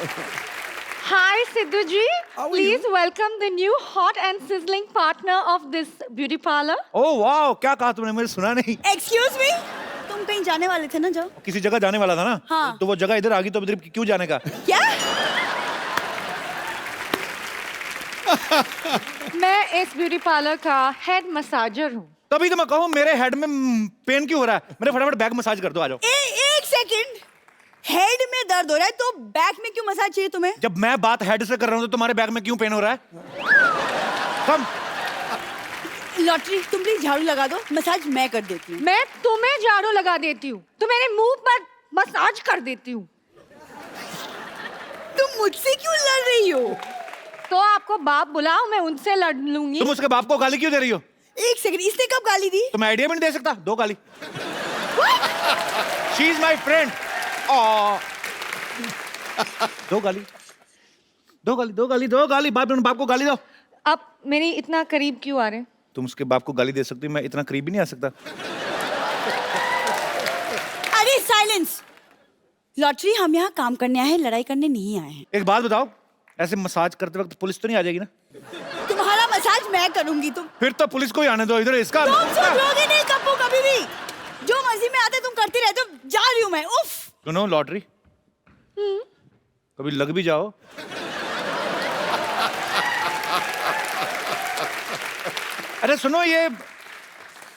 Hi, Sidhu ji. Please welcome the new hot and sizzling partner of this beauty parlor. ओह वाह, क्या कहा तुमने? मुझे सुना नहीं। एक्सक्यूज मी, तुम कहीं जाने वाले थे ना? जाओ। किसी जगह जाने वाला था ना? हाँ। तो वो जगह इधर आ गई तो इधर क्यों जाने का? क्या? मैं इस ब्यूटी पार्लर का हेड मसाजर हूँ। तभी तो मैं कहूँ मेरे हेड में पेन क्यों हो रहा है? मेरे फटाफट बैक मसाज कर दो, आ जाओ। एक सेकंड, हेड में दर्द हो रहा है तो बैक में क्यों मसाज चाहिए तुम्हें? जब मैं बात हेड से कर रहा हूँ तो तुम्हारे बैक में क्यों पेन हो रहा है? कम। लॉटरी, तुम प्लीज झाड़ू लगा दो, मसाज मैं कर देती हूँ। मैं तुम्हें झाड़ू लगा देती हूँ, तो मेरे मुंह पर मसाज कर देती हूँ। तुम मुझसे क्यों लड़ रही हो? तो आपको बाप बुलाओ, मैं उनसे लड़ लूंगी। तुम उसके बाप को गाली क्यों दे रही हो? एक सेकंड, इसने कब गाली दी? तो मैं आइडिया भी नहीं दे सकता? दो गाली। She is my friend. दो गाली, दो गाली, दो गाली, दो गाली। बाप को गाली दो। आप मेरी इतना करीब क्यों आ रहे हैं? तुम उसके बाप को गाली दे सकती हो, मैं इतना करीब भी नहीं आ सकता। अरे साइलेंस! लॉटरी, हम यहाँ काम करने आए हैं, लड़ाई करने नहीं आए हैं। एक बात बताओ, ऐसे मसाज करते वक्त पुलिस तो नहीं आ जाएगी ना? तुम्हारा मसाज मैं करूंगी। तुम फिर तो पुलिस को ही आने दो इधर। इसका सुधरोगे नहीं कप्पू कभी भी। जो मर्जी में आते तुम करती रहते हो। जा रही हूँ मैं। उफ। सुनो लॉटरी, कभी लग भी जाओ। अरे सुनो, ये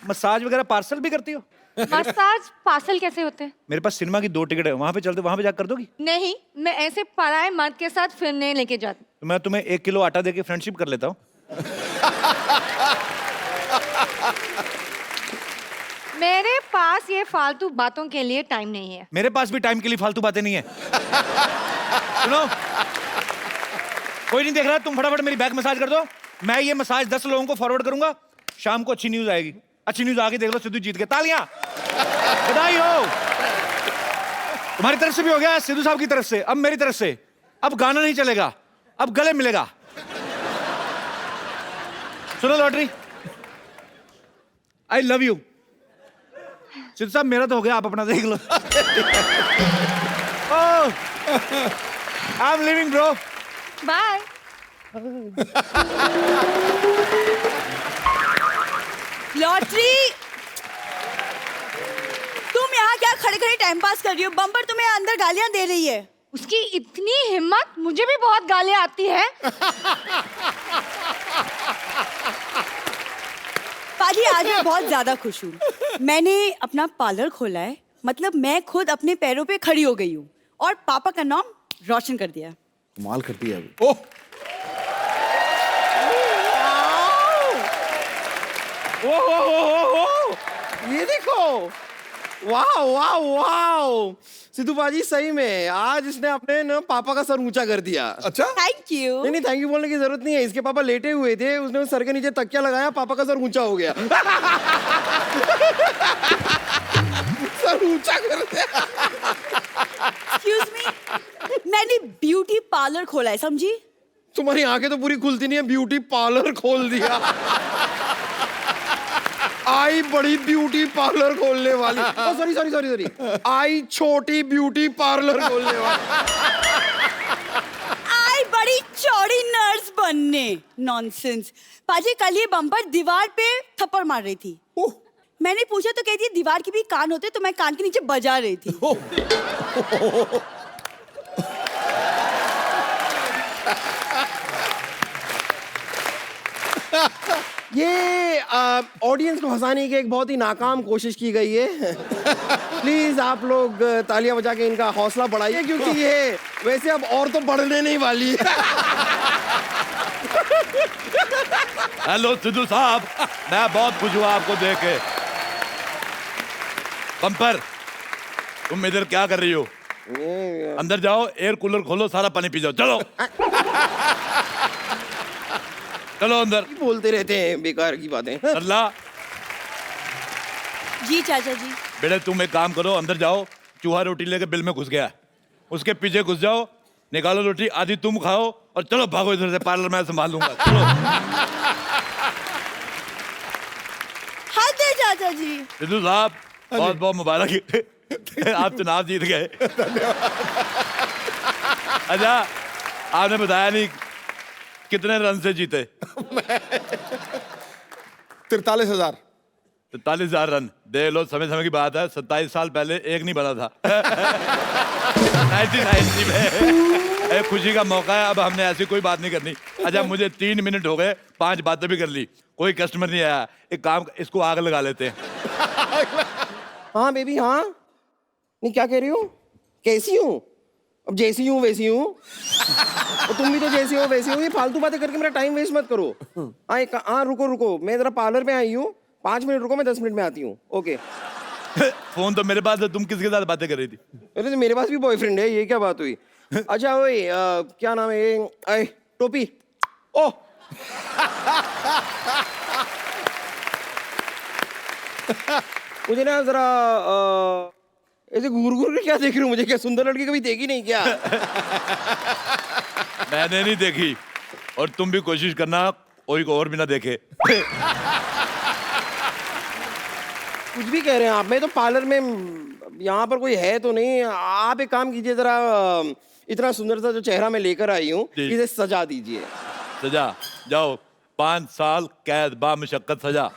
मसाज वगैरह पार्सल भी करती हो? मसाज पार्सल कैसे होते हैं? मेरे पास सिनेमा की 2 टिकट है, वहां पे चलते, वहां पे जाकर कर दोगी? नहीं, मैं ऐसे पराए मर्द के साथ फिल्म नहीं लेके जाती। तो मैं तुम्हें 1 किलो आटा देके फ्रेंडशिप कर लेता हूँ। मेरे पास ये फालतू बातों के लिए टाइम नहीं है। मेरे पास भी टाइम के लिए फालतू बातें नहीं है। सुनो, कोई नहीं देख रहा, तुम फटाफट मेरी बैक मसाज कर दो। मैं ये मसाज 10 लोगों को फॉरवर्ड करूंगा। शाम को अच्छी न्यूज आएगी। अच्छी न्यूज आगे देख लो, सिद्धू जीत गए। तालियां, बधाई हो। तुम्हारी तरफ से भी हो गया, सिद्धू साहब की तरफ से। अब मेरी तरफ से। अब गाना नहीं चलेगा, अब गले मिलेगा। सुनो lottery, I love you. Sidhu साहब, मेरा तो हो गया, आप अपना देख लो। I am leaving bro. Bye. Lottery, तुम यहाँ क्या खड़े खड़े टाइम पास कर रही हो? बम्पर तुम्हें अंदर गालियां दे रही है। उसकी इतनी हिम्मत, मुझे भी बहुत गालियां आती है। पाजी, आज मैं बहुत ज्यादा खुश हूँ। मैंने अपना पार्लर खोला है, मतलब मैं खुद अपने पैरों पे खड़ी हो गई हूँ और पापा का नाम रोशन कर दिया। कमाल करती है अभी। ओह, ये देखो, वाह वाह वाह। सिद्धू पाजी, सही में आज इसने अपने न पापा का सर ऊंचा कर दिया। अच्छा, थैंक यू। नहीं थैंक यू बोलने की जरूरत नहीं है। इसके पापा लेटे हुए थे, उसने सर के नीचे तकिया लगाया, पापा का सर ऊंचा हो गया। सर ऊंचा कर दिया। एक्सक्यूज मी, मैंने ब्यूटी पार्लर खोला है, समझी? तुम्हारी आंखें तो पूरी खुलती नहीं है, ब्यूटी पार्लर खोल दिया। आई बड़ी ब्यूटी पार्लर खोलने वाली। सॉरी सॉरी सॉरी सॉरी, आई छोटी ब्यूटी पार्लर खोलने वाली। आई बड़ी चौड़ी नर्स बनने। नॉनसेंस। पाजी, कल ये बम्पर दीवार पे थप्पड़ मार रही थी। मैंने पूछा तो कहती है दीवार के भी कान होते, तो मैं कान के नीचे बजा रही थी। ये ऑडियंस को हंसाने की एक बहुत ही नाकाम कोशिश की गई है। प्लीज आप लोग तालियां बजा के इनका हौसला बढ़ाइए, क्योंकि ये वैसे अब और तो बढ़ने नहीं वाली है। हेलो सिद्धू साहब, मैं बहुत खुश हुआ आपको देख के। बम्पर, तुम इधर क्या कर रही हो? अंदर जाओ, एयर कूलर खोलो, सारा पानी पी जाओ। चलो चलो अंदर। बोलते रहते हैं बेकार की बातें। सरला, जी चाचा जी। बेटे तुम एक काम करो, अंदर जाओ। चूहा रोटी लेके बिल में घुस गया, उसके पीछे घुस जाओ, निकालो रोटी, आधी तुम खाओ और चलो भागो इधर से। पार्लर मैं संभाल लूंगा। चलो। हाँ दे चाचा जी। सिद्धू साहब, बहुत बहुत मुबारक। आप चुनाव जीत गए। अच्छा आपने बताया नहीं कितने रन से जीते? 43,000। 43,000 रन। देख लो, समय समय की बात है, 27 साल पहले एक नहीं बना था। 1990 में। एक खुशी का मौका है, अब हमने ऐसी कोई बात नहीं करनी। अच्छा मुझे 3 मिनट हो गए, 5 बातें भी कर ली, कोई कस्टमर नहीं आया। एक काम, इसको आग लगा लेते हैं। हाँ बेबी हाँ, नहीं क्या कह रही हो? कैसी हूँ? अब जैसी हूँ वैसी हूँ। और तुम भी तो जैसी हो वैसी हो। ये फालतू बातें करके मेरा टाइम वेस्ट मत करो। हाँ रुको रुको, मैं जरा पार्लर में आई हूँ, 5 मिनट रुको, मैं 10 मिनट में आती हूँ। ओके। फोन तो मेरे पास है, तुम किसके साथ बातें कर रही थी? अरे तो मेरे पास भी बॉयफ्रेंड है, ये क्या बात हुई? अच्छा ओए क्या नाम है ये? टोपी। ओह मुझे ना जरा ऐसे घूर घूर के क्या देख रही हूँ? मुझे क्या सुंदर लड़की कभी देखी नहीं क्या? मैंने नहीं देखी, और तुम भी कोशिश करना कोई को और भी ना देखे। कुछ भी कह रहे हैं आप। मैं तो पार्लर में, यहाँ पर कोई है तो नहीं। आप एक काम कीजिए, जरा इतना सुंदर सा जो चेहरा मैं लेकर आई हूँ, जी। इसे सजा दीजिए। सजा? जाओ, 5 साल कैद बा मुशक्कत सजा।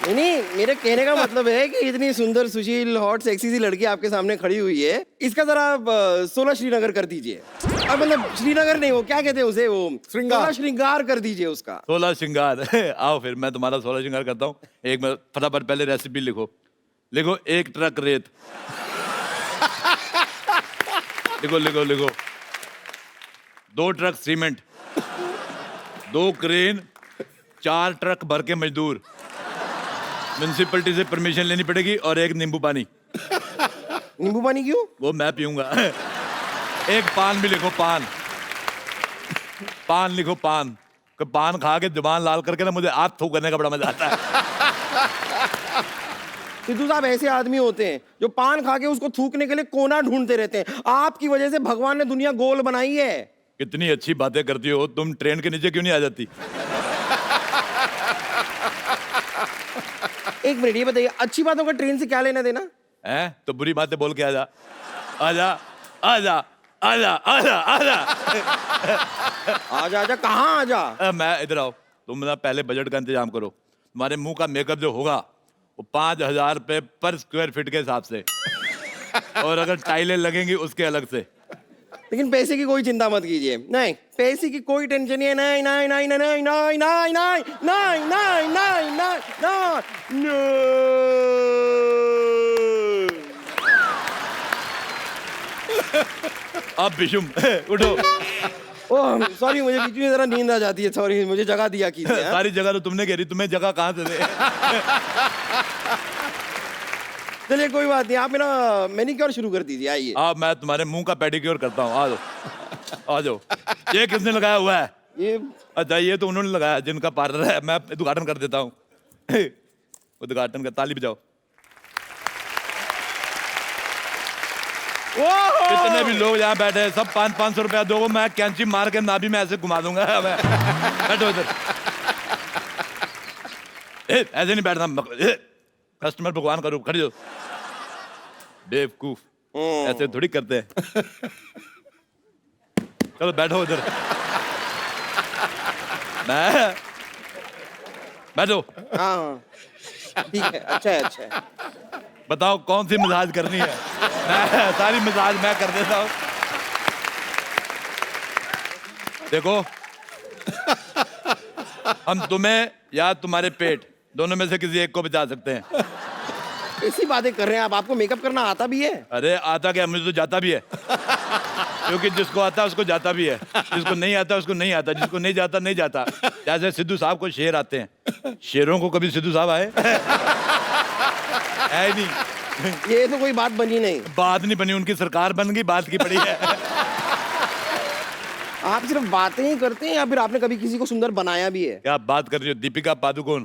नहीं, मेरे कहने का मतलब है कि इतनी सुंदर सुशील हॉट सेक्सी सी लड़की आपके सामने खड़ी हुई है, इसका जरा 16 श्रीनगर कर दीजिए। अब मतलब श्रीनगर नहीं, वो क्या कहते हैं उसे, वो श्रृंगार। 16 श्रृंगार कर दीजिए उसका। 16 श्रृंगार। आओ फिर मैं तुम्हारा 16 श्रृंगार करता हूँ। एक मिनट, फटाफट पहले रेसिपी लिखो। लिखो 1 ट्रक रेत। लिखो लिखो लिखो। 2 ट्रक सीमेंट, 2 क्रेन, 4 ट्रक भर के मजदूर, म्युनिसिपैलिटी से परमिशन लेनी पड़ेगी, और 1 नींबू पानी। नींबू पानी क्यों? वो मैं पीऊंगा। 1 पान भी लिखो, पान। पान लिखो, पान। पान खा के जुबान लाल करके ना मुझे हाथ थूक करने का बड़ा मजा आता है। सिद्धू साहब ऐसे आदमी होते हैं जो पान खा के उसको थूकने के लिए कोना ढूंढते रहते हैं। आपकी वजह से भगवान ने दुनिया गोल बनाई है। कितनी अच्छी बातें करती हो तुम, ट्रेन के नीचे क्यों नहीं आ जाती? एक मिनट, ये बताइए, अच्छी बातों का ट्रेन से क्या लेना देना? हैं? तो बुरी बातें बोल के आजा। आजा आजा आजा आजा आजा। आजा आजा कहाँ आजा? मैं इधर आओ। तुम ना पहले बजट का इंतजाम करो। तुम्हारे मुंह का मेकअप जो होगा वो 5,000 रुपए पर स्क्वायर फीट के हिसाब से, और अगर टाइलें लगेंगी उसके अलग से। लेकिन पैसे की कोई चिंता मत कीजिए। नहीं, पैसे की कोई टेंशन नहीं है। नहीं नहीं नहीं नहीं नहीं नहीं नहीं नहीं नहीं नहीं नहीं नहीं नहीं। अब बिशुम उठो। ओह सॉरी, मुझे बीच में जरा नींद आ जाती है। सॉरी, मुझे जगह दिया कीजिए। हाँ? सारी जगह तो तुमने घेरी, तुम्हें जगह कहाँ से दे? चलिए कोई बात नहीं, आप मेरा मैनिक्योर शुरू कर दीजिए। आइए। अब मैं तुम्हारे मुंह का पेडिक्योर करता हूँ। आ जाओ आ जाओ। ये किसने लगाया हुआ है? ये अच्छा ये तो उन्होंने लगाया जिनका पार्लर है। मैं उद्घाटन कर देता हूँ। उद्घाटन का, ताली बजाओ। जितने भी लोग यहाँ बैठे हैं सब 500-500 रुपया दो, मैं कैंची मार के नाभि में ऐसे घुमा दूंगा। बैठो इधर। ऐसे नहीं बैठना, कस्टमर भगवान का रूप। खड़ी हो बेवकूफ, ऐसे थोड़ी करते हैं। चलो बैठो इधर। बैठो। हाँ ठीक है, अच्छा है अच्छा है। बताओ कौन सी मसाज करनी है? मैं सारी मसाज मैं कर देता हूँ। देखो हम तुम्हें या तुम्हारे पेट दोनों में से किसी एक को बचा सकते हैं। ऐसी बातें कर रहे हैं आप? आपको मेकअप करना आता भी है? अरे आता क्या, मुझे तो जाता भी है। क्योंकि जिसको आता है उसको जाता भी है, जिसको नहीं आता उसको नहीं आता, जिसको नहीं जाता नहीं जाता। जैसे सिद्धू साहब को शेर आते हैं, शेरों को कभी सिद्धू साहब आए? है नहीं। ये तो कोई बात बनी नहीं। बात नहीं बनी, उनकी सरकार बन गई, बात की पड़ी है। आप सिर्फ बातें ही करते हैं या फिर आपने कभी किसी को सुंदर बनाया भी है? क्या बात कर रही हो? दीपिका पादुकोण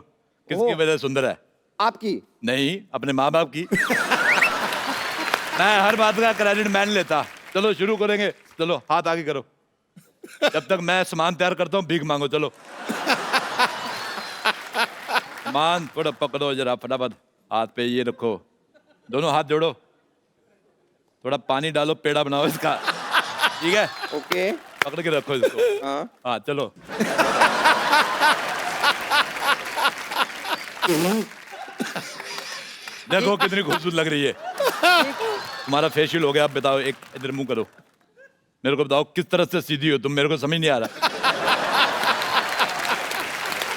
किसकी वजह से सुंदर है? आपकी? नहीं, अपने माँ बाप की। मैं हर बात का क्रेडिट मैं नहीं लेता। चलो शुरू करेंगे। चलो हाथ आगे करो। जब तक मैं सामान तैयार करता हूँ भीख मांगो। चलो सामान थोड़ा पकड़ो जरा फटाफट। हाथ पे ये रखो, दोनों हाथ जोड़ो। थोड़ा पानी डालो, पेड़ा बनाओ इसका, ठीक है? ओके पकड़ के रखो इसको। हाँ हाँ चलो। देखो कितनी खूबसूरत लग रही है। तुम्हारा फेशियल हो गया, अब बताओ, एक इधर मुंह करो, मेरे को बताओ किस तरह से सीधी हो तुम, मेरे को समझ नहीं आ रहा।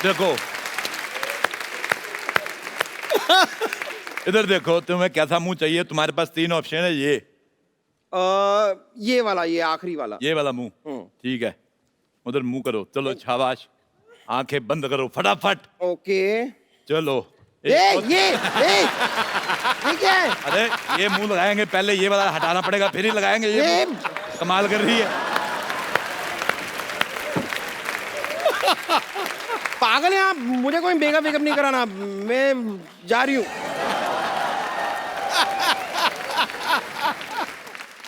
देखो इधर देखो, तुम्हें कैसा मुंह चाहिए? तुम्हारे पास 3 ऑप्शन है, ये वाला, ये आखिरी वाला। ये वाला मुंह, ठीक है, उधर मुंह करो। चलो शाबाश, आंखें बंद करो फटाफट। ओके चलो। ये क्या है? अरे ये मुंह लगाएंगे, पहले ये वाला हटाना पड़ेगा, फिर ही लगाएंगे। ये कमाल कर रही है। पागल है आप, मुझे कोई मेकअप वेकअप नहीं कराना, मैं जा रही हूँ।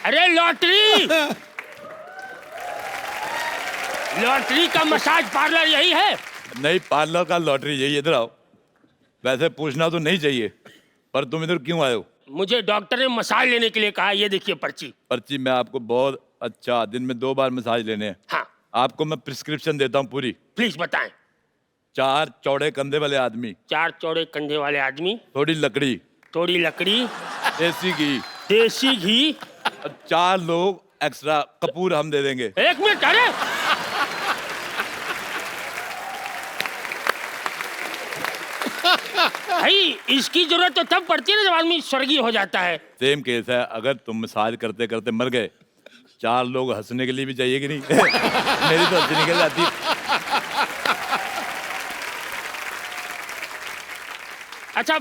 अरे लॉटरी, लॉटरी का मसाज पार्लर यही है? नहीं, पार्लर का लॉटरी यही। इधर आओ। वैसे पूछना तो नहीं चाहिए, पर तुम इधर क्यों आए हो? मुझे डॉक्टर ने मसाज लेने के लिए कहा। ये देखिए पर्ची। पर्ची मैं आपको बहुत अच्छा, दिन में 2 बार मसाज लेने हैं। हाँ आपको मैं प्रिस्क्रिप्शन देता हूँ पूरी। प्लीज बताएं। 4 चौड़े कंधे वाले आदमी, 4 चौड़े कंधे वाले आदमी, थोड़ी लकड़ी, थोड़ी लकड़ी, देसी घी, देसी घी, और 4 लोग एक्स्ट्रा कपूर हम दे देंगे। 1 मिनट। अरे भाई, इसकी जरूरत तो तब पड़ती है ना जब आदमी स्वर्गीय हो जाता है। सेम केस है, अगर तुम मसाज करते करते मर गए, 4 लोग हंसने के लिए भी चाहिए कि नहीं? मेरी तो हंसी निकल जाती। अच्छा,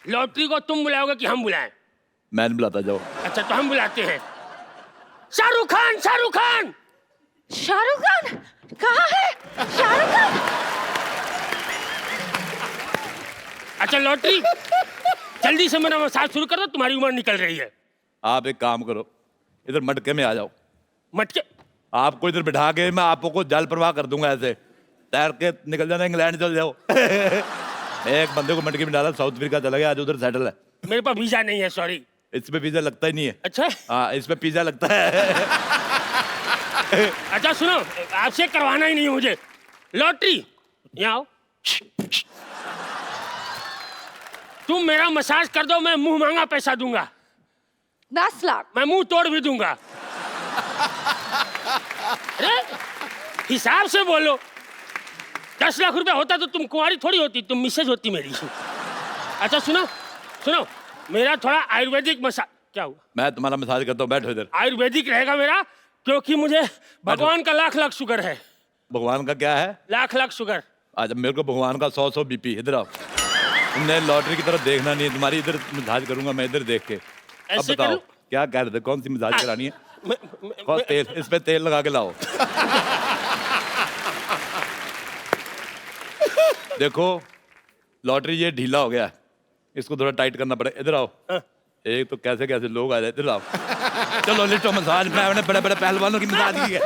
लॉटरी को तुम बुलाओगे कि हम बुलाएं? मैं नहीं बुलाता, जाओ। अच्छा तो हम बुलाते हैं। शाहरुख खान, शाहरुख खान। शाहरुख खान कहाँ है? शाहरुख खान। अच्छा लॉटरी, जल्दी से मेरा मसाज शुरू कर दो, तुम्हारी उम्र निकल रही है। आप एक काम करो, इधर मटके में आ जाओ। मटके? आपको इधर बिठा के मैं आपको जल प्रवाह कर दूंगा, ऐसे तैर के निकल जाना, इंग्लैंड चल जाओ। एक बंदे को मटके में डाला, साउथ अफ्रीका चला गया, आज उधर सेटल है। मेरे पास वीजा नहीं है, सॉरी। इस पे वीजा लगता ही नहीं है। अच्छा हाँ, इस पे पिज्जा लगता है। अच्छा सुनो, आपसे करवाना ही नहीं है मुझे। लॉटरी यहाँ आओ। तुम मेरा मसाज कर दो, मैं मुंह मांगा पैसा दूंगा। 10 लाख। मैं मुंह तोड़ भी दूंगा। अरे हिसाब से बोलो। 10 लाख रुपया होता तो तुम कुंवारी थोड़ी होती, तुम मिसेज होती मेरी। अच्छा सुनो सुनो, मेरा थोड़ा आयुर्वेदिक मसाज। क्या हुआ? मैं तुम्हारा मसाज करता हूँ, बैठो इधर। आयुर्वेदिक रहेगा मेरा, क्योंकि मुझे भगवान का लाख लाख शुगर है। भगवान का क्या है? लाख लाख शुगर। आज मेरे को भगवान का 100 बीपी। इधर आओ। तुमने लॉटरी की तरफ देखना नहीं है, तुम्हारी इधर मसाज करूंगा मैं, इधर देख के। अब ऐसे बताओ करूं? क्या कह रहे थे, कौन सी मसाज करानी है? मैं- और तेल, इस पे तेल लगा के लाओ। देखो लॉटरी ये ढीला हो गया, इसको थोड़ा टाइट करना पड़ेगा। इधर आओ। हाँ। एक तो कैसे कैसे लोग आ जाए, इधर आओ। चलो लिटो मसाज, मैंने बड़े बड़े पहलवानों की मसाज की है।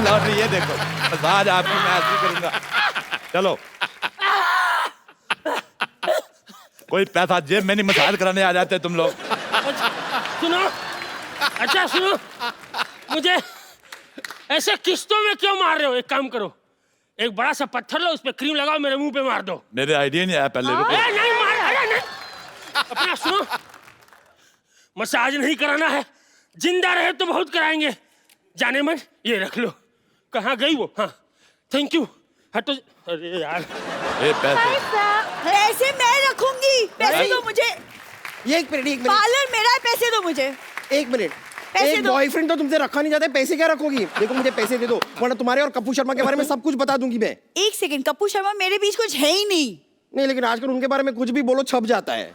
लॉटरी ये देखो, मसाज आपकी मैं ऐसे करूंगा। चलो, कोई पैसा जेब में नहीं, मसाज कराने आ जाते तुम लोग। सुनो, अच्छा सुनो, मुझे ऐसे किस्तों में क्यों मार रहे हो? एक काम करो, एक बड़ा सा पत्थर लो, उस पे क्रीम लगाओ, मेरे मुंह पे मार दो। मेरे आइडिया नहीं आया पहले। रुको। नहीं मार, अरे नहीं। अपना सुनो, मसाज नहीं कराना है, जिंदा रहे तो बहुत कराएंगे। जाने मन, ये रख लो। कहाँ गई वो? हाँ थैंक यू। हटो। अरे यार, ए, पैसे पैसे मैं रखूंगी, पैसे दो मुझे। ये एक मिनट, पार्लर मेरा है, पैसे दो मुझे। एक मिनट। पैसे एक दो। बॉयफ्रेंड तो तुमसे रखा नहीं जाता, पैसे क्या रखोगी? देखो मुझे पैसे दे दो, वरना तुम्हारे और कपूर शर्मा के बारे में सब कुछ बता दूंगी मैं। एक सेकंड, कपूर शर्मा मेरे बीच कुछ है ही नहीं। नहीं, लेकिन आजकल उनके बारे में कुछ भी बोलो छप जाता है।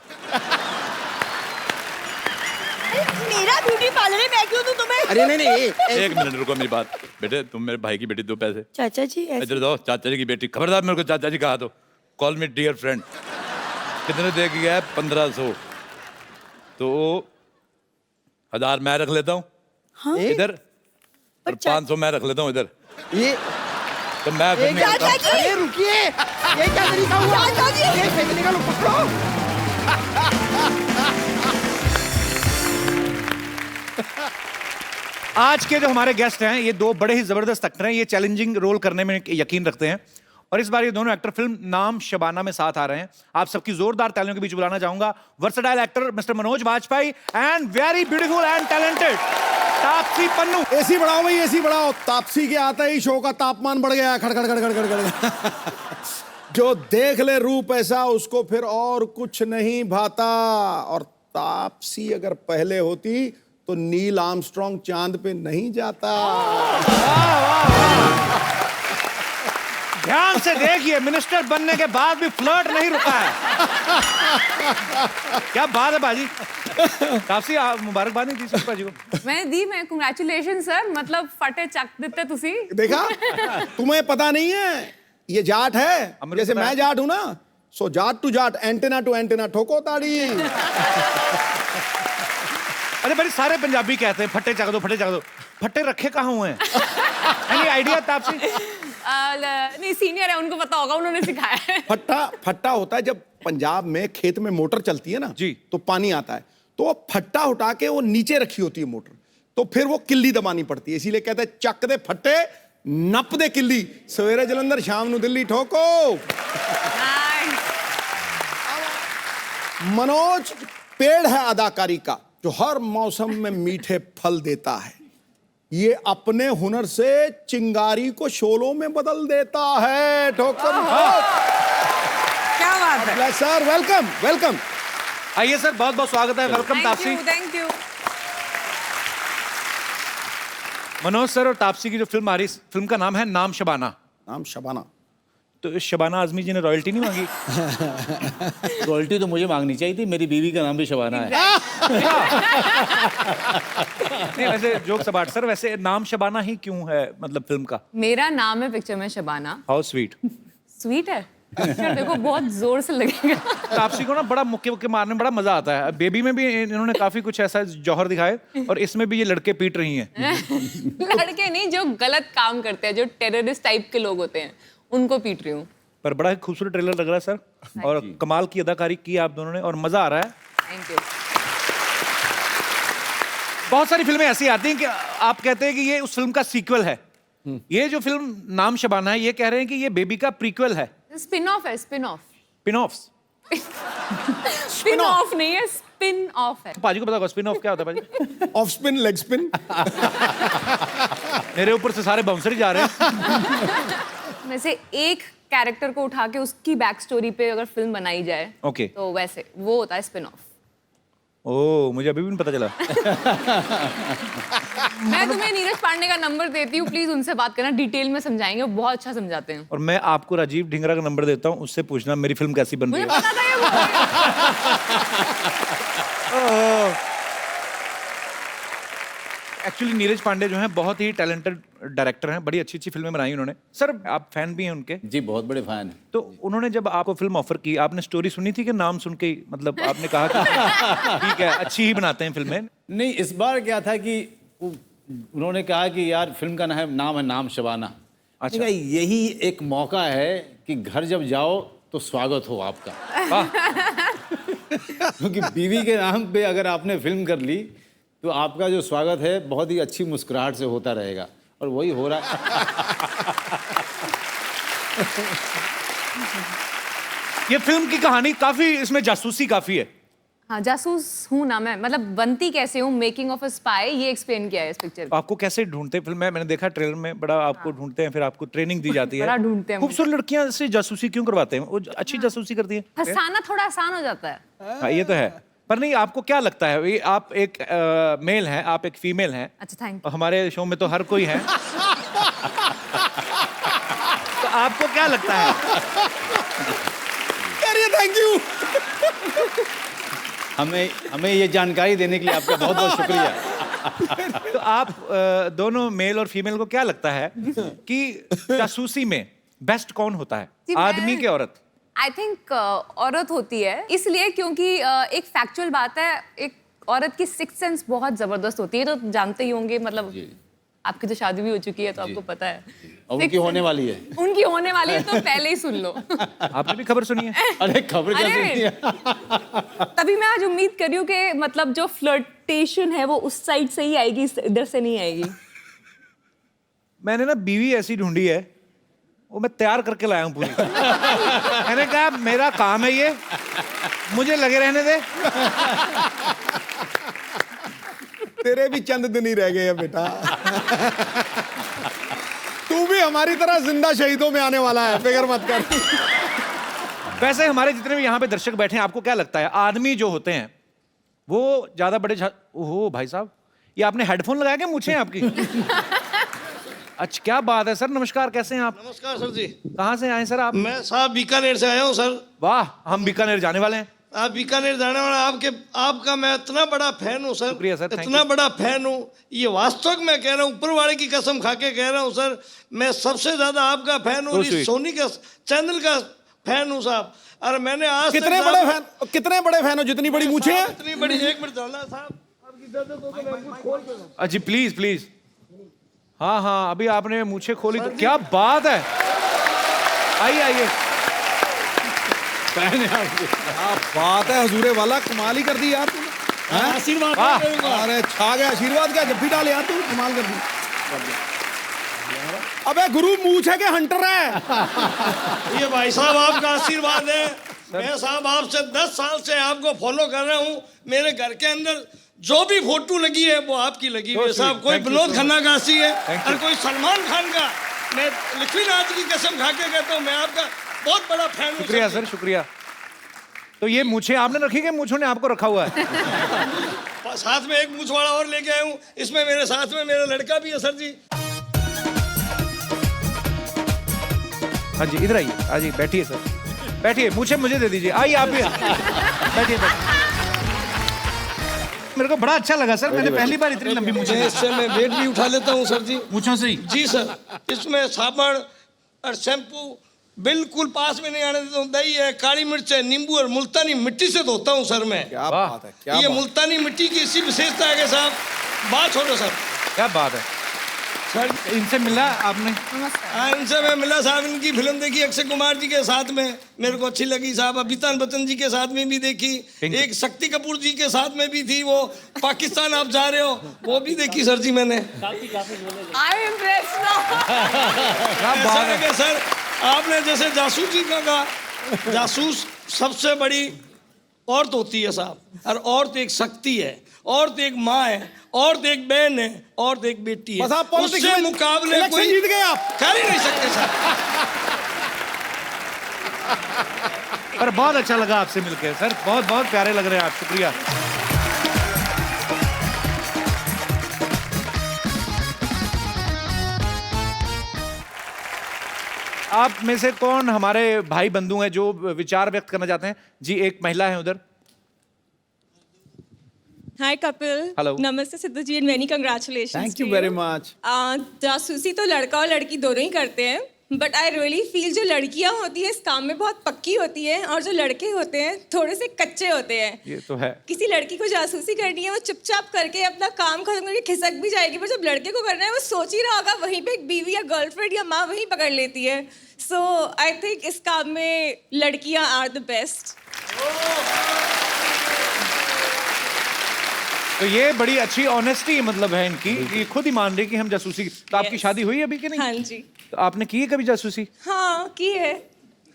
मेरा ब्यूटी पार्लर है, मैं क्यों दूं तुम्हें? अरे नहीं, एक मिनट रुको, मेरी बात। बेटे तुम मेरे भाई की बेटी, दो पैसे। चाचा जी ऐसे- इधर दो। चाचा जी की बेटी, खबरदार मेरे को चाचा जी कहा तो। Call me dear friend. कितने दे के गया? 1500। तो 1000 मैं रख लेता हूँ। हाँ? इधर और 500 मैं रख लेता हूँ इधर। ये तो मैं फिर चाचा निकलता हूँ। जी! अरे रुकिए, ये क्या तरीका हुआ? चाचा जी! ये पैसे निकालो, पकड़ो। आज के जो हमारे गेस्ट हैं ये दो बड़े ही जबरदस्त एक्टर हैं। ये चैलेंजिंग रोल करने में यकीन रखते हैं और इस बार ये दोनों एक्टर फिल्म नाम शबाना में साथ आ रहे हैं। आप सबकी जोरदार तालियों के बीच बुलाना चाहूंगा versatile actor mister Manoj Vajpayee and very beautiful and talented Taapsee Pannu. AC बढ़ाओ भाई, एसी बढ़ाओ। तापसी के आते ही शो का तापमान बढ़ गया, खड़ खड़ खड़ खड़ खड़ खड़। जो देख ले रूप ऐसा उसको फिर और कुछ नहीं भाता। और तापसी अगर पहले होती तो नील आर्मस्ट्रांग चांद पे नहीं जाता। ध्यान से देखिए, मिनिस्टर बनने के बाद भी फ्लर्ट नहीं रुका है। क्या बात है बाजी। तापसी मुबारकबाद नहीं दी सुष्पा जी को? मैंने दी, मैं कंग्रेचुलेशन सर, मतलब फटे चक देते तुसी। देखा, तुम्हें पता नहीं है ये जाट है। हमरे जैसे पता मैं है। जाट हूं ना, so Jat to Jat, antenna to antenna ठोको ताड़ी। अरे भाई सारे पंजाबी कहते हैं फट्टे चक दो, फट्टे चक दो। फट्टे रखे कहाँ हुए हैं? Any idea Taapsee? नहीं, सीनियर है, उनको पता होगा, उन्होंने सिखाया है। फट्टा फट्टा होता है जब पंजाब में खेत में मोटर चलती है ना जी। तो पानी आता है, तो वो फट्टा उठा के वो नीचे रखी होती है मोटर, तो फिर वो किल्ली दबानी पड़ती है। इसीलिए कहते हैं चक दे फट्टे नप दे किल्ली, सवेरे जलंधर शाम नु दिल्ली ठोको। मनोज पेड़ है अदाकारी का जो हर मौसम में मीठे फल देता है। ये अपने हुनर से चिंगारी को शोलों में बदल देता है। ठोकर क्या बात है। Sir, welcome welcome. आइए सर, बहुत बहुत स्वागत है। Welcome Taapsee. Thank you. Manoj sir और तापसी की जो फिल्म आ रही, फिल्म का नाम है नाम शबाना। नाम शबाना। तो शबाना आजमी जी ने रॉयल्टी नहीं मांगी? रॉयल्टी तो मुझे मांगनी चाहिए थी, मेरी बीवी का नाम भी शबाना है। नहीं वैसे जोक्स अपार्ट सर, वैसे नाम शबाना ही क्यों है मतलब फिल्म का? मेरा नाम है पिक्चर में शबाना। How sweet. स्वीट है। पिक्चर देखो, बहुत जोर से लगेगा। तापसी को ना बड़ा मुक्के मुक्के मारने में बड़ा मजा आता है। बेबी में भी इन्होंने काफी कुछ ऐसा जौहर दिखाए और इसमें भी ये लड़के पीट रही हैं। लड़के नहीं, जो गलत काम करते हैं, जो टेररिस्ट टाइप के लोग होते हैं, उनको पीट रही हूँ। पर बड़ा ही खूबसूरत ट्रेलर लग रहा है सर और कमाल की अदाकारी की आप दोनों ने और मजा आ रहा है। Thank you. बहुत सारी फिल्में ऐसी आती हैं कि आप कहते हैं कि ये उस फिल्म का सीक्वल है। ये जो फिल्म नाम शबाना है ये कह रहे हैं कि ये बेबी का प्रीक्वल है। स्पिन ऑफ है, spin off. Spin offs. Spin off नहीं है, स्पिन ऑफ है। पाजी को पता होगा स्पिन ऑफ क्या होता है पाजी? Off spin, leg spin. मेरे ऊपर से सारे बाउंसर ही जा रहे हैं। में से एक कैरेक्टर को उठा के उसकी बैक स्टोरी पे अगर फिल्म बनाई जाए, ओके। तो वैसे वो होता है स्पिन ऑफ। ओह, मुझे अभी भी नहीं पता चला। मैं तुम्हें नीरज पांडे का नंबर देती हूँ, प्लीज उनसे बात करना, डिटेल में समझाएंगे, वो बहुत अच्छा समझाते हैं। और मैं आपको राजीव ढिंगरा का नंबर देता हूँ, उससे पूछना मेरी फिल्म कैसी बन रही मुझे है। पता था ये एक्चुअली नीरज पांडे जो हैं बहुत ही टैलेंटेड डायरेक्टर हैं, बड़ी अच्छी अच्छी फिल्में बनाई उन्होंने। सर आप फैन भी हैं उनके? जी, बहुत बड़े फैन हैं। तो उन्होंने जब आपको फिल्म ऑफर की, आपने स्टोरी सुनी थी कि नाम सुन के ही मतलब आपने कहा कि ठीक है अच्छी ही बनाते हैं फिल्में? नहीं, इस बार क्या था कि उन्होंने कहा कि यार फिल्म का नाम है नाम शबाना। अच्छा। अच्छा, यही एक मौका है कि घर जब जाओ तो स्वागत हो आपका। क्योंकि बीवी के नाम पे अगर आपने फिल्म कर ली तो आपका जो स्वागत है बहुत ही अच्छी मुस्कुराहट से होता रहेगा, और वही हो रहा है। ये फिल्म की कहानी काफी, इसमें जासूसी काफी है। हाँ, जासूस हूँ ना मैं, मतलब बनती कैसे हूँ, मेकिंग ऑफ अ स्पाई, ये एक्सप्लेन किया है इस पिक्चर। आपको कैसे ढूंढते फिल्म में? मैंने देखा ट्रेलर में बड़ा आपको ढूंढते हैं, फिर आपको ट्रेनिंग दी जाती है। बड़ा ढूंढते हैं मुझे। खूबसूरत लड़कियां से जासूसी क्यों करवाते हैं? वो अच्छी जासूसी करती हैं। फंसाना थोड़ा आसान हो जाता है। हाँ, ये तो है। पर नहीं, आपको क्या लगता है, ये आप एक मेल हैं, आप एक फीमेल हैं, अच्छा, थैंक और हमारे शो में तो हर कोई है। तो आपको क्या लगता है? Thank you. हमें ये जानकारी देने के लिए आपका बहुत बहुत शुक्रिया। तो आप दोनों मेल और फीमेल को क्या लगता है कि जासूसी में बेस्ट कौन होता है, जी, आदमी के औरत? आई थिंक औरत होती है, इसलिए क्योंकि एक फैक्चुअल बात है, एक औरत की सिक्स्थ सेंस बहुत जबरदस्त होती है, तो जानते ही होंगे, मतलब आपकी तो शादी भी हो चुकी है तो आपको पता है। और उनकी होने वाली है। उनकी होने वाली है, तो पहले ही सुन लो। आपने भी खबर सुनी है? अरे खबर क्या अरे, सुननी है? तभी मैं आज उम्मीद कर रही हूँ कि मतलब जो फ्लर्ट एक्सपेक्टेशन है वो उस साइड से ही आएगी, इधर से नहीं आएगी। मैंने ना बीवी ऐसी ढूंढी है, वो मैं तैयार करके लाया हूं पूरी। मैंने कहा मेरा काम है ये, मुझे लगे रहने दे। तेरे भी चंद दिन ही रह गए हैं बेटा। तू भी हमारी तरह जिंदा शहीदों में आने वाला है, फिक्र मत कर। वैसे हमारे जितने भी यहाँ पे दर्शक बैठे हैं, आपको क्या लगता है आदमी जो होते हैं वो ज्यादा बड़े ओहो भाई साहब, ये आपने हेडफोन लगाया क्या? मूछें हैं आपकी? अच्छा क्या बात है सर, नमस्कार, कैसे हैं आप? नमस्कार सर जी। कहाँ से आए सर आप? मैं साहब बीकानेर से आया हूँ सर। वाह, हम बीकानेर जाने वाले हैं। आप बीकानेर जाने वाला, आपका मैं इतना बड़ा फैन हूँ सर। शुक्रिया सर, इतना बड़ा फैन हूँ, ये वास्तव में कह रहा हूँ, ऊपर वाले की कसम खा के कह रहा हूँ सर, मैं सबसे ज्यादा आपका फैन हूँ, इस सोनी का चैनल का फैन हूँ साहब। और मैंने आज कितने बड़े फैन हो, जितनी बड़ी मूछें हैं? इतनी बड़ी, एक मिनट डालना साहब। अजी प्लीज प्लीज, हाँ हाँ, अभी आपने मूछें खोली तो क्या बात है। आइए आइए। क्या बात है हजूरे वाला, कमाल ही कर दी यार तूने। आशीर्वाद। अरे छा गया आशीर्वाद, क्या जब भी डाले यार तू, कमाल कर दी। अबे गुरु मूछ है कि हंटर है? ये भाई साहब आपका आशीर्वाद है। मैं साहब आपसे 10 साल से आपको फॉलो कर रहा हूँ। मेरे घर के अंदर जो भी फोटो लगी है वो आपकी लगी हुई है साहब। कोई विनोद खन्ना का हंसी है और कोई सलमान खान का। मैं लक्ष्मीनाथ की कसम खा के कहता हूँ, मैं आपका बहुत बड़ा फैन हूँ। शुक्रिया सर, शुक्रिया। तो ये मूछें आपने रखी कि मूछों ने आपको रखा हुआ है? साथ में एक मूछ वाला और लेके आया हूँ, इसमें मेरे साथ में मेरा लड़का भी है सर जी। हाँ जी, इधर आइए, हाँ जी, बैठिए सर, बैठिए, मूछें मुझे दे दीजिए। आइए आप भी बैठिए। मेरे को बड़ा अच्छा लगा सर, मैंने पहली बार इतनी लंबी मूछें। इससे मैं वेट भी उठा लेता हूँ सर जी, मूछों से ही। जी सर। इसमें साबुन और शैम्पू बिल्कुल पास में नहीं आने देता हूँ। दही है, काली मिर्च है, नींबू और मुल्तानी मिट्टी से धोता हूँ सर मैं। क्या बात है, क्या ये मुल्तानी मिट्टी की इसी विशेषता है कि साहब, बात छोड़ो सर। क्या बात है सर, इनसे मिला आपने? हाँ, इनसे मैं मिला साहब। इनकी फिल्म देखी अक्षय कुमार जी के साथ में, मेरे को अच्छी लगी साहब। अमिताभ बच्चन जी के साथ में भी देखी, एक शक्ति कपूर जी के साथ में भी थी, वो पाकिस्तान आप जा रहे हो, वो भी देखी सर जी मैंने। ऐसा है कि सर आपने जैसे जासूसी का कहा, जासूस सबसे बड़ी औरत होती है साहब, और औरत एक शक्ति है, औरत एक माँ है, औरत एक बहन है, औरत एक बेटी है। बस आप पॉलिटिक्स उससे में मुकाबले इलेक्शन कोई जीत गए आप। कर ही नहीं सकते सर। पर बहुत अच्छा लगा आपसे मिलकर सर, बहुत बहुत प्यारे लग रहे हैं आप, शुक्रिया। आप में से कौन हमारे भाई बंधु हैं जो विचार व्यक्त करना चाहते हैं? जी, एक महिला है उधर। हाय कपिल। हेलो। नमस्ते Sidhu ji, and many congratulations. Thank you very much. जासूसी तो लड़का और लड़की दोनों ही करते हैं, बट आई रियली फील जो लड़कियां होती हैं इस काम में बहुत पक्की होती हैं, और जो लड़के होते हैं थोड़े से कच्चे होते हैं। ये तो है। किसी लड़की को जासूसी करनी है, वो चुपचाप करके अपना काम खत्म करके खिसक भी जाएगी, पर जब लड़के को करना है वो सोच ही रहा होगा, वहीं पे एक बीवी या गर्लफ्रेंड या माँ वहीं पकड़ लेती है। सो आई थिंक इस काम में लड़कियां आर द बेस्ट। तो ये बड़ी अच्छी ऑनेस्टी मतलब है इनकी, ये खुद ही मान रही कि हम जासूसी। तो आपकी शादी हुई है अभी कि नहीं? हाँ जी। तो आपने की है कभी जासूसी? हाँ की है।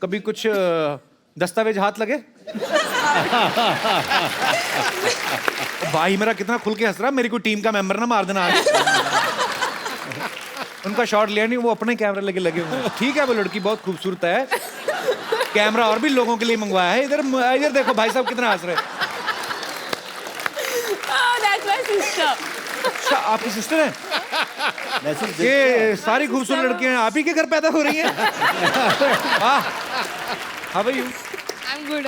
कभी कुछ दस्तावेज हाथ लगे? भाई मेरा कितना खुल के हंस रहा, मेरी कोई टीम का मेंबर ना मार देना आज। उनका शॉट लिया नहीं, वो अपने कैमरे लेके लगे हुए हैं। ठीक है, वो लड़की बहुत खूबसूरत है, कैमरा और भी लोगों के लिए मंगवाया है। इधर इधर देखो भाई साहब कितना हंस रहे हैं। अच्छा, आपकी सिस्टर है? ये सारी खूबसूरत लड़कियां आप ही के घर पैदा हो रही हैं? हाँ भाई, I'm good.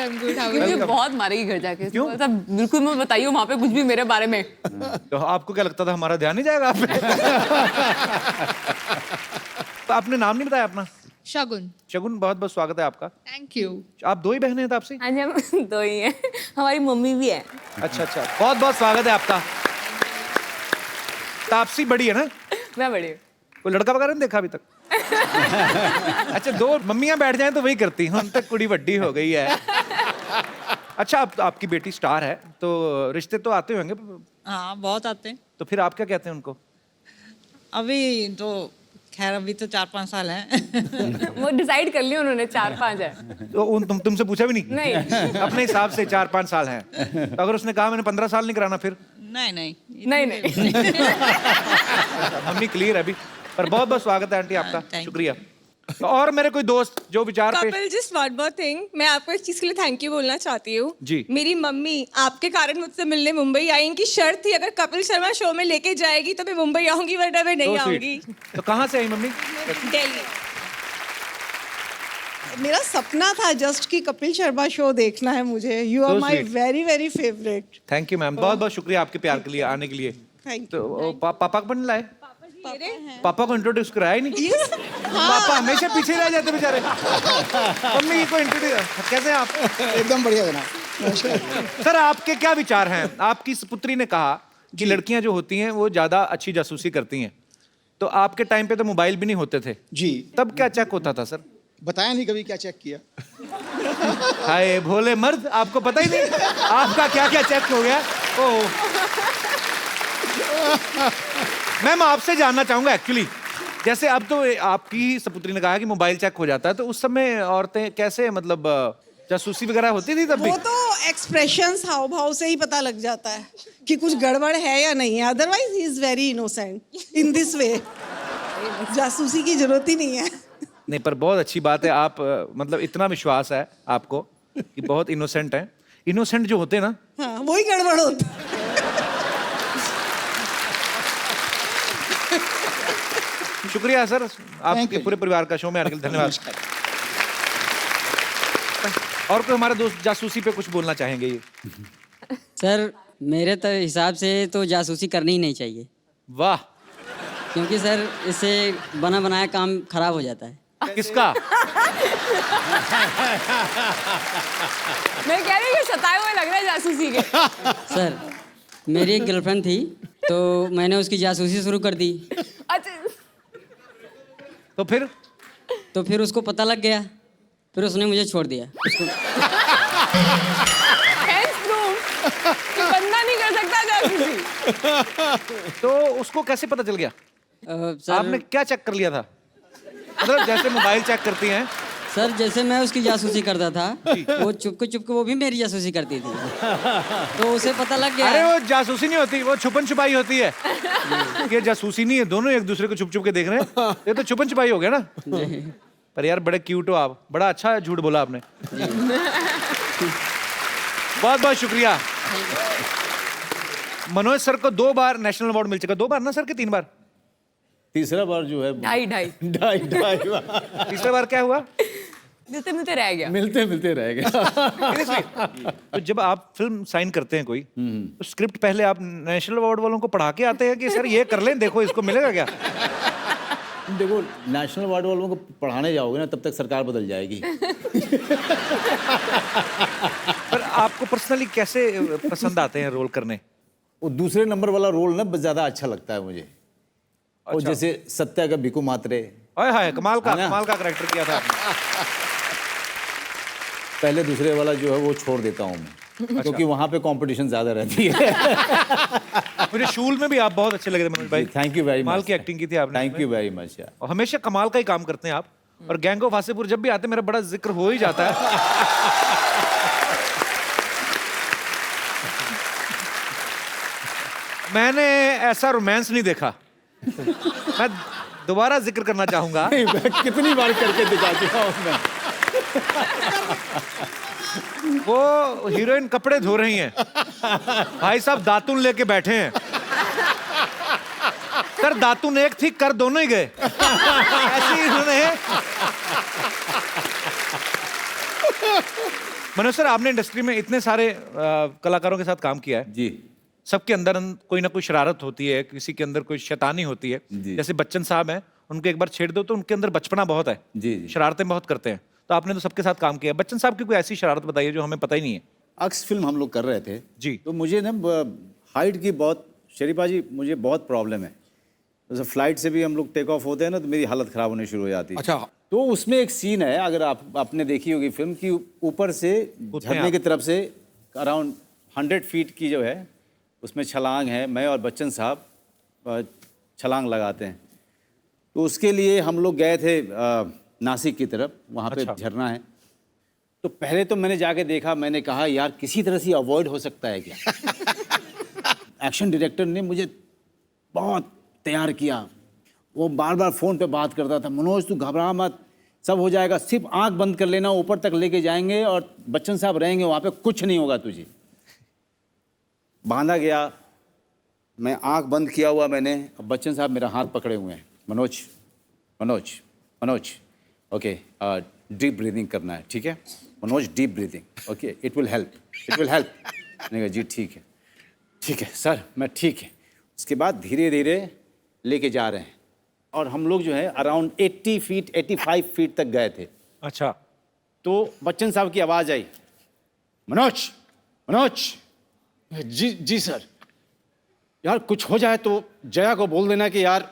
मुझे बहुत मारेगी घर जाके। क्यों? मतलब बिल्कुल मत बताइए वहाँ पे कुछ भी मेरे बारे में। तो आपको क्या लगता था हमारा ध्यान नहीं जाएगा आप पे? तो आपने नाम नहीं बताया अपना? शगुन। शगुन, बहुत बहुत स्वागत है आपका। Thank you. आप दो ही बहनें हैं तापसी? हाँ जी, हम दो ही हैं। हमारी मम्मी भी है। अच्छा अच्छा, बहुत बहुत स्वागत है आपका। तापसी बड़ी है ना? मैं बड़ी हूँ। कोई लड़का वगैरह नहीं देखा अभी तक? अच्छा, दो मम्मियां बैठ जाएं तो वही करती हूँ, तक कुड़ी वड्डी हो गई है। अच्छा, अब आपकी बेटी स्टार है तो रिश्ते तो आते होंगे, हाँ बहुत आते हैं। तो फिर आप क्या कहते हैं उनको? अभी तो खैर अभी तो 4-5 साल हैं। वो डिसाइड कर लिया उन्होंने 4-5 है। तो तुमसे पूछा भी नहीं? नहीं। अपने हिसाब से 4-5 साल हैं। तो अगर उसने कहा मैंने 15 साल नहीं कराना फिर? नहीं नहीं नहीं नहीं। मम्मी क्लियर है अभी। पर बहुत बहुत स्वागत है आंटी आपका, thank you. शुक्रिया। तो और मेरे कोई दोस्त जो विचार पेश। Kapil just one more thing, मैं आपको एक चीज के लिए थैंक यू बोलना चाहती हूँ। जी। मेरी मम्मी आपके कारण मुझसे मिलने मुंबई आई। इनकी शर्त थी अगर कपिल शर्मा शो में लेके जाएगी तो मैं मुंबई आऊंगी, वरना मैं नहीं So sweet. आऊंगी। तो कहाँ से आई मम्मी? दिल्ली। मेरा सपना था जस्ट कि कपिल शर्मा शो देखना है मुझे। You are So my sweet. Very very favourite. Thank you ma'am, बहुत बहुत शुक्रिया आपके प्यार के लिए, आने के लिए। थैंक तो पापा को बन लाए? मेरे पापा को इंट्रोड्यूस कराया ही नहीं? पापा हमेशा पीछे रह जाते बेचारे। मम्मी को इंट्रोड्यूस कैसे हैं आप? एकदम बढ़िया जनाब। सर आपके क्या विचार हैं? आपकी पुत्री ने कहा कि लड़कियां जो होती हैं वो ज्यादा अच्छी जासूसी करती हैं, तो आपके टाइम पे तो मोबाइल भी नहीं होते थे जी, तब क्या चेक होता था सर? बताया नहीं कभी क्या चेक किया। हाय भोले मर्द, आपको पता ही नहीं आपका क्या क्या चेक हो गया। ओह मैम आपसे जानना चाहूंगा एक्चुअली, जैसे अब तो आपकी ही सपुत्री ने कहा कि मोबाइल चेक हो जाता है, तो उस समय औरतें कैसे मतलब जासूसी वगैरह होती थी तब भी? वो तो एक्सप्रेशंस हाव भाव से ही पता लग जाता है कि कुछ गड़बड़ है या नहीं है। Otherwise he is very innocent in this way. जासूसी की जरूरत ही नहीं है। नहीं पर बहुत अच्छी बात है, आप मतलब इतना विश्वास है आपको कि बहुत इनोसेंट हैं। इनोसेंट जो होते हैं ना, हाँ वही गड़बड़ होता है। शुक्रिया सर आपके पूरे परिवार का शो में आने के लिए धन्यवाद। और कोई हमारे दोस्त जासूसी पे कुछ बोलना चाहेंगे? ये सर मेरे तो हिसाब से तो जासूसी करनी ही नहीं चाहिए। वाह। क्योंकि सर इससे बना बनाया काम खराब हो जाता है। किसका? मैं कह रही हूँ सताए हुए लग रहे हैं जासूसी के। सर मेरी एक गर्लफ्रेंड थी तो मैंने उसकी जासूसी शुरू कर दी। अच्छा तो फिर उसको पता लग गया, फिर उसने मुझे छोड़ दिया। Hence proof कि बंदा नहीं कर सकता जासूसी। तो उसको कैसे पता चल गया? सर आपने क्या चेक कर लिया था? मतलब जैसे मोबाइल चेक करती हैं सर, जैसे मैं उसकी जासूसी करता था वो चुपके वो भी मेरी जासूसी करती थी, तो उसे पता लग गया। अरे वो जासूसी नहीं होती, वो छुपन छुपाई होती है। ये जासूसी नहीं है, दोनों एक दूसरे को छुप छुप के देख रहे हैं। ये तो छुपन छुपाई हो गया ना। पर यार बड़े क्यूट हो आप, बड़ा अच्छा झूठ बोला आपने। बहुत बहुत शुक्रिया। मनोज सर को 2 बार नेशनल अवार्ड मिल चुका। 2 बार ना सर, के 3 बार? तीसरा बार जो है ढाई बार। तीसरा बार क्या हुआ? मिलते मिलते रह गया। मिलते रह गया। तो जब आप फिल्म साइन करते हैं कोई, तो स्क्रिप्ट पहले आप नेशनल अवार्ड वालों को पढ़ा के आते हैं कि सर ये कर लें, देखो इसको मिलेगा क्या? देखो नेशनल अवार्ड वालों को पढ़ाने जाओगे ना तब तक सरकार बदल जाएगी। पर आपको पर्सनली कैसे पसंद आते हैं रोल करने? वो दूसरे नंबर वाला रोल ना ज्यादा अच्छा लगता है मुझे। और जैसे सत्या का भिकू मात्रे, हाय हाय कमाल का कैरेक्टर किया था आपने। पहले दूसरे वाला जो है वो छोड़ देता हूँ मैं, क्योंकि वहाँ पे कंपटीशन ज्यादा रहती है। मुझे शूल में भी आप बहुत अच्छे लग रहे मनोज भाई। Thank you very much. कमाल की एक्टिंग की थी आपने। थैंक यू वेरी मच यार। और हमेशा कमाल का ही काम करते हैं आप। और गैंग ऑफ वासेपुर जब भी आते मेरा बड़ा जिक्र हो ही जाता है। मैंने ऐसा रोमांस नहीं देखा। मैं दोबारा जिक्र करना चाहूंगा। कितनी बार करके दिखा चुका हूं मैं। वो हीरोइन कपड़े धो रही हैं, भाई साहब दातुन लेके बैठे हैं। सर दातुन एक थी, कर दोनों ही गए। ऐसी उन्होंने। मनोज सर आपने इंडस्ट्री में इतने सारे कलाकारों के साथ काम किया है जी। सबके अंदर कोई ना कोई शरारत होती है, किसी के अंदर कोई शैतानी होती है। जैसे बच्चन साहब हैं, उनको एक बार छेड़ दो तो उनके अंदर बचपना बहुत है। जी। शरारतें बहुत करते हैं। तो आपने तो सबके साथ काम किया। बच्चन साहब की कोई ऐसी शरारत बताइए जो हमें पता ही नहीं है। अक्स फिल्म हम लोग कर रहे थे जी। तो मुझे ना हाइट की बहुत, शरीफा जी मुझे बहुत प्रॉब्लम है। जैसे फ्लाइट से भी हम लोग टेक ऑफ होते हैं ना तो मेरी हालत खराब होनी शुरू हो जाती है। अच्छा। तो उसमें एक सीन है, अगर आपने देखी होगी फिल्म की, ऊपर से झरने की तरफ से अराउंड 100 फीट की जो है उसमें छलांग है। मैं और बच्चन साहब छलांग लगाते हैं। तो उसके लिए हम लोग गए थे नासिक की तरफ, वहाँ पे झरना है। तो पहले तो मैंने जाके देखा, मैंने कहा यार किसी तरह से अवॉइड हो सकता है क्या। एक्शन डायरेक्टर ने मुझे बहुत तैयार किया। वो बार बार फ़ोन पे बात करता था, मनोज तू घबरा मत, सब हो जाएगा, सिर्फ आंख बंद कर लेना, ऊपर तक लेके जाएंगे और बच्चन साहब रहेंगे वहाँ पे, कुछ नहीं होगा तुझे। बांधा गया, मैं आंख बंद किया हुआ मैंने, अब बच्चन साहब मेरा हाथ पकड़े हुए हैं। Manoj Manoj Manoj, okay deep breathing करना है, ठीक है Manoj, deep breathing, okay it will help, it will help. मैंने कहा जी ठीक है सर, मैं ठीक है। उसके बाद धीरे धीरे लेके जा रहे हैं और हम लोग जो है अराउंड 80 फीट 85 फीट तक गए थे। अच्छा। तो बच्चन साहब की आवाज़ आई, मनोज मनोज। जी सर। यार कुछ हो जाए तो जया को बोल देना कि यार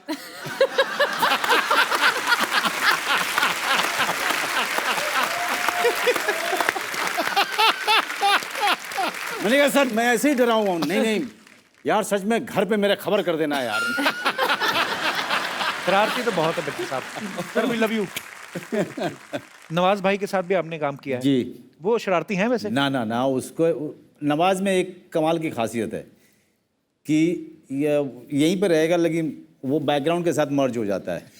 मैंने कहा सर मैं ऐसे ही डरा हुआ हूँ। नहीं यार सच में घर पे मेरे खबर कर देना यार। शरारती तो बहुत है बच्चे साहब। Sir we love you. Nawaz भाई के साथ भी आपने काम किया है जी। वो शरारती हैं वैसे? ना उसको नवाज में एक कमाल की खासियत है कि यहीं पर रहेगा लेकिन वो बैकग्राउंड के साथ मर्ज हो जाता है।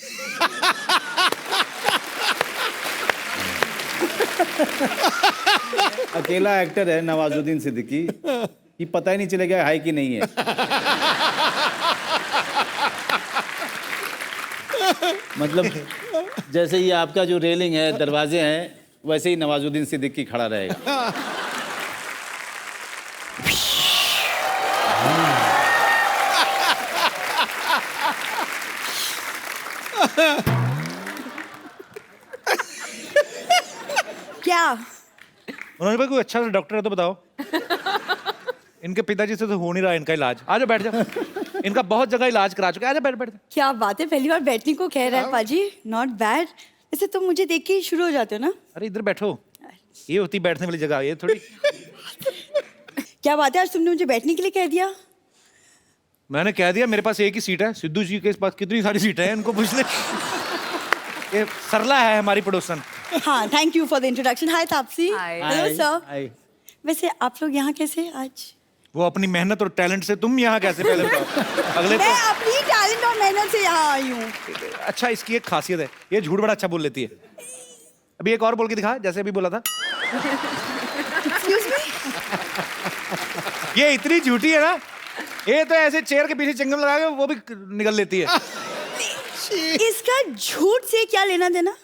अकेला एक्टर है नवाजुद्दीन सिद्दीकी कि पता ही नहीं चलेगा है कि नहीं है। मतलब जैसे ये आपका जो रेलिंग है, दरवाजे हैं, वैसे ही नवाजुद्दीन सिद्दीकी खड़ा रहेगा। क्या मनोज भाई कोई अच्छा सा डॉक्टर है तो बताओ। इनके पिताजी से तो हो नहीं रहा इनका इलाज। आ जाओ बैठ जाओ। इनका बहुत जगह इलाज करा चुके। आ जाओ बैठ। क्या बात है, पहली बार बैठने को कह रहा है पाजी, नॉट बैड। वैसे तुम मुझे देख के ही शुरू हो जाते हो ना। अरे इधर बैठो, ये होती बैठने वाली जगह, ये थोड़ी। क्या बात है, आज तुमने मुझे बैठने के लिए कह दिया। मैंने कह दिया मेरे पास एक ही सीट है, सिद्धू जी के पास कितनी सारी सीटें हैं, इनको पूछ ले। ये सरला है हमारी पड़ोसन। हाँ, thank you for the introduction. Hi Taapsee. Hi. Hello sir. वैसे आप लोग यहाँ कैसे आज? वो अपनी मेहनत और टैलेंट से, तुम यहाँ कैसे? पहले बताओ। अगले मैं अपनी टैलेंट और मेहनत से यहाँ आई हूँ। अच्छा, इसकी एक खासियत है, ये झूठ बड़ा अच्छा बोल लेती है। अभी एक और बोल के दिखा, जैसे अभी बोला था। Excuse me? ये इतनी झूठी है ना, ये तो ऐसे चेयर के पीछे चिंगम लगा के वो भी निकल लेती है। इसका झूठ से क्या लेना देना?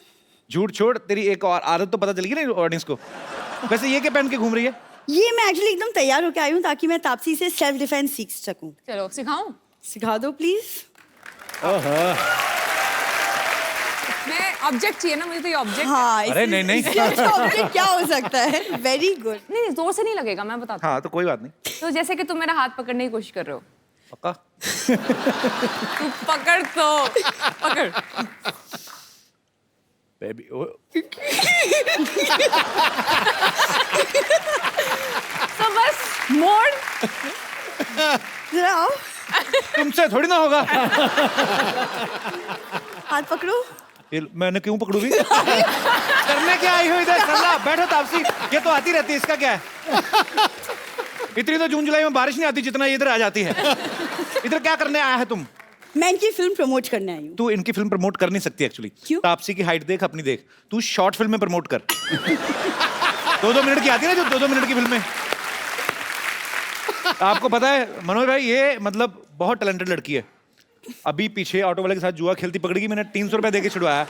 झूठ छोड़, तेरी एक और आदत तो पता चल गई ना ऑडियंस को। वैसे ये क्या पहन के घूम रही है? ये मैं एक्चुअली एकदम तैयार होकर आई हूँ ताकि मैं तापसी से सेल्फ डिफेंस सीख सकूं। चलो सिखाऊं? सिखा दो प्लीज। मैं ऑब्जेक्ट चाहिए ना मुझे, तो ये ऑब्जेक्ट। हाँ, अरे नहीं ऑब्जेक्ट क्या हो सकता है? Very good. नहीं जोर से नहीं लगेगा, मैं बताता हूँ। हाँ तो कोई बात नहीं। तो जैसे कि तुम मेरा हाथ पकड़ने की कोशिश कर रहे हो। पक्का? तू पकड़ तो पकड़। बेबी तो बस मोड़। जरा आओ। तुमसे थोड़ी ना होगा। हाथ पकड़ो। मैंने क्यों पकड़ू भी? करने क्या आई हो इधर? सरला बैठो तापसी, ये तो आती रहती है, इसका क्या है? इतनी तो जून जुलाई में बारिश नहीं आती जितना ये इधर आ जाती है। इधर क्या करने आया है तुम? मैं इनकी फिल्म प्रमोट करने आई हूँ। तू इनकी फिल्म प्रमोट कर नहीं सकती एक्चुअली। क्यों? तापसी की हाइट देख, अपनी देख। तू शॉर्ट फिल्म में प्रमोट कर। 2-2 मिनट की आती है ना, जो 2-2 मिनट की फिल्में। आपको पता है मनोज भाई, ये मतलब बहुत टैलेंटेड लड़की है। अभी पीछे ऑटो वाले के साथ जुआ खेलती पकड़ेगी, मैंने 300 रुपए देके छुड़वाया।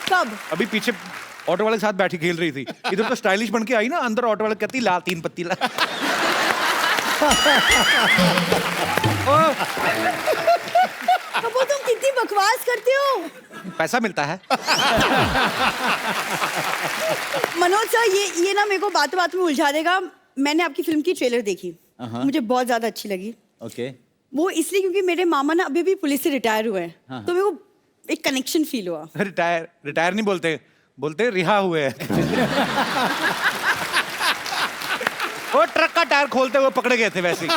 कब? अभी पीछे ऑटो वाले के साथ बैठी खेल रही थी। इधर तो स्टाइलिश बन के आई ना, अंदर ऑटो वाले कहती ला 3 पत्ती ला। कबो तुम कितनी बकवास करते हो। पैसा मिलता है। मनोज सर, ये ना मेरे को बातों बातों में उलझा देगा। मैंने आपकी फिल्म की ट्रेलर देखी, मुझे बहुत ज्यादा अच्छी लगी। ओके। वो इसलिए क्योंकि मेरे मामा ना अभी भी पुलिस से रिटायर हुए हैं, तो मेरे को एक कनेक्शन फील हुआ। रिटायर नहीं बोलते, बोलते रिहा हुए हैं। वो ट्रक का टायर खोलते हुए पकड़े गए थे वैसे ही।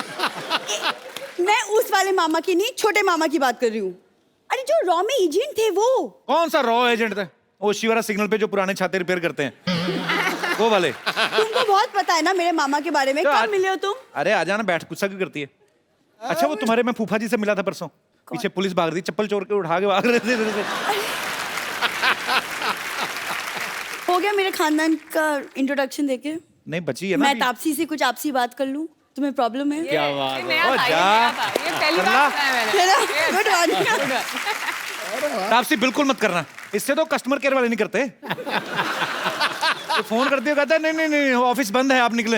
मैं उस वाले मामा की नहीं, छोटे मामा की बात कर रही हूँ। अरे जो रॉ में एजेंट थे वो। कौन सा रॉ एजेंट थे? वो शिवरा सिग्नल पे जो पुराने छाते रिपेयर करते हैं वो वाले। तुमको बहुत पता है ना मेरे मामा के बारे में। तो कब मिले हो तुम? अरे आ जाना, बैठ, गुस्सा क्यों करती है? अच्छा वो तुम्हारे, मैं फूफा जी से मिला था परसों, पीछे पुलिस भाग रही, चप्पल चोर के उठा के भाग रहे थे इधर से। हो गया मेरे खानदान का इंट्रोडक्शन देके? नहीं बची है ना मैं अभी। तापसी से कुछ आपसी बात कर लूं? तुम्हें प्रॉब्लम है? क्या बात है। नया था, ये नया था, ये पहली बार सुना है मैंने। Good morning. तापसी बिल्कुल मत करना, इससे तो कस्टमर केयर वाले नहीं करते। तो फोन करती हो, कहता है नहीं नहीं नहीं ऑफिस बंद है, आप निकले।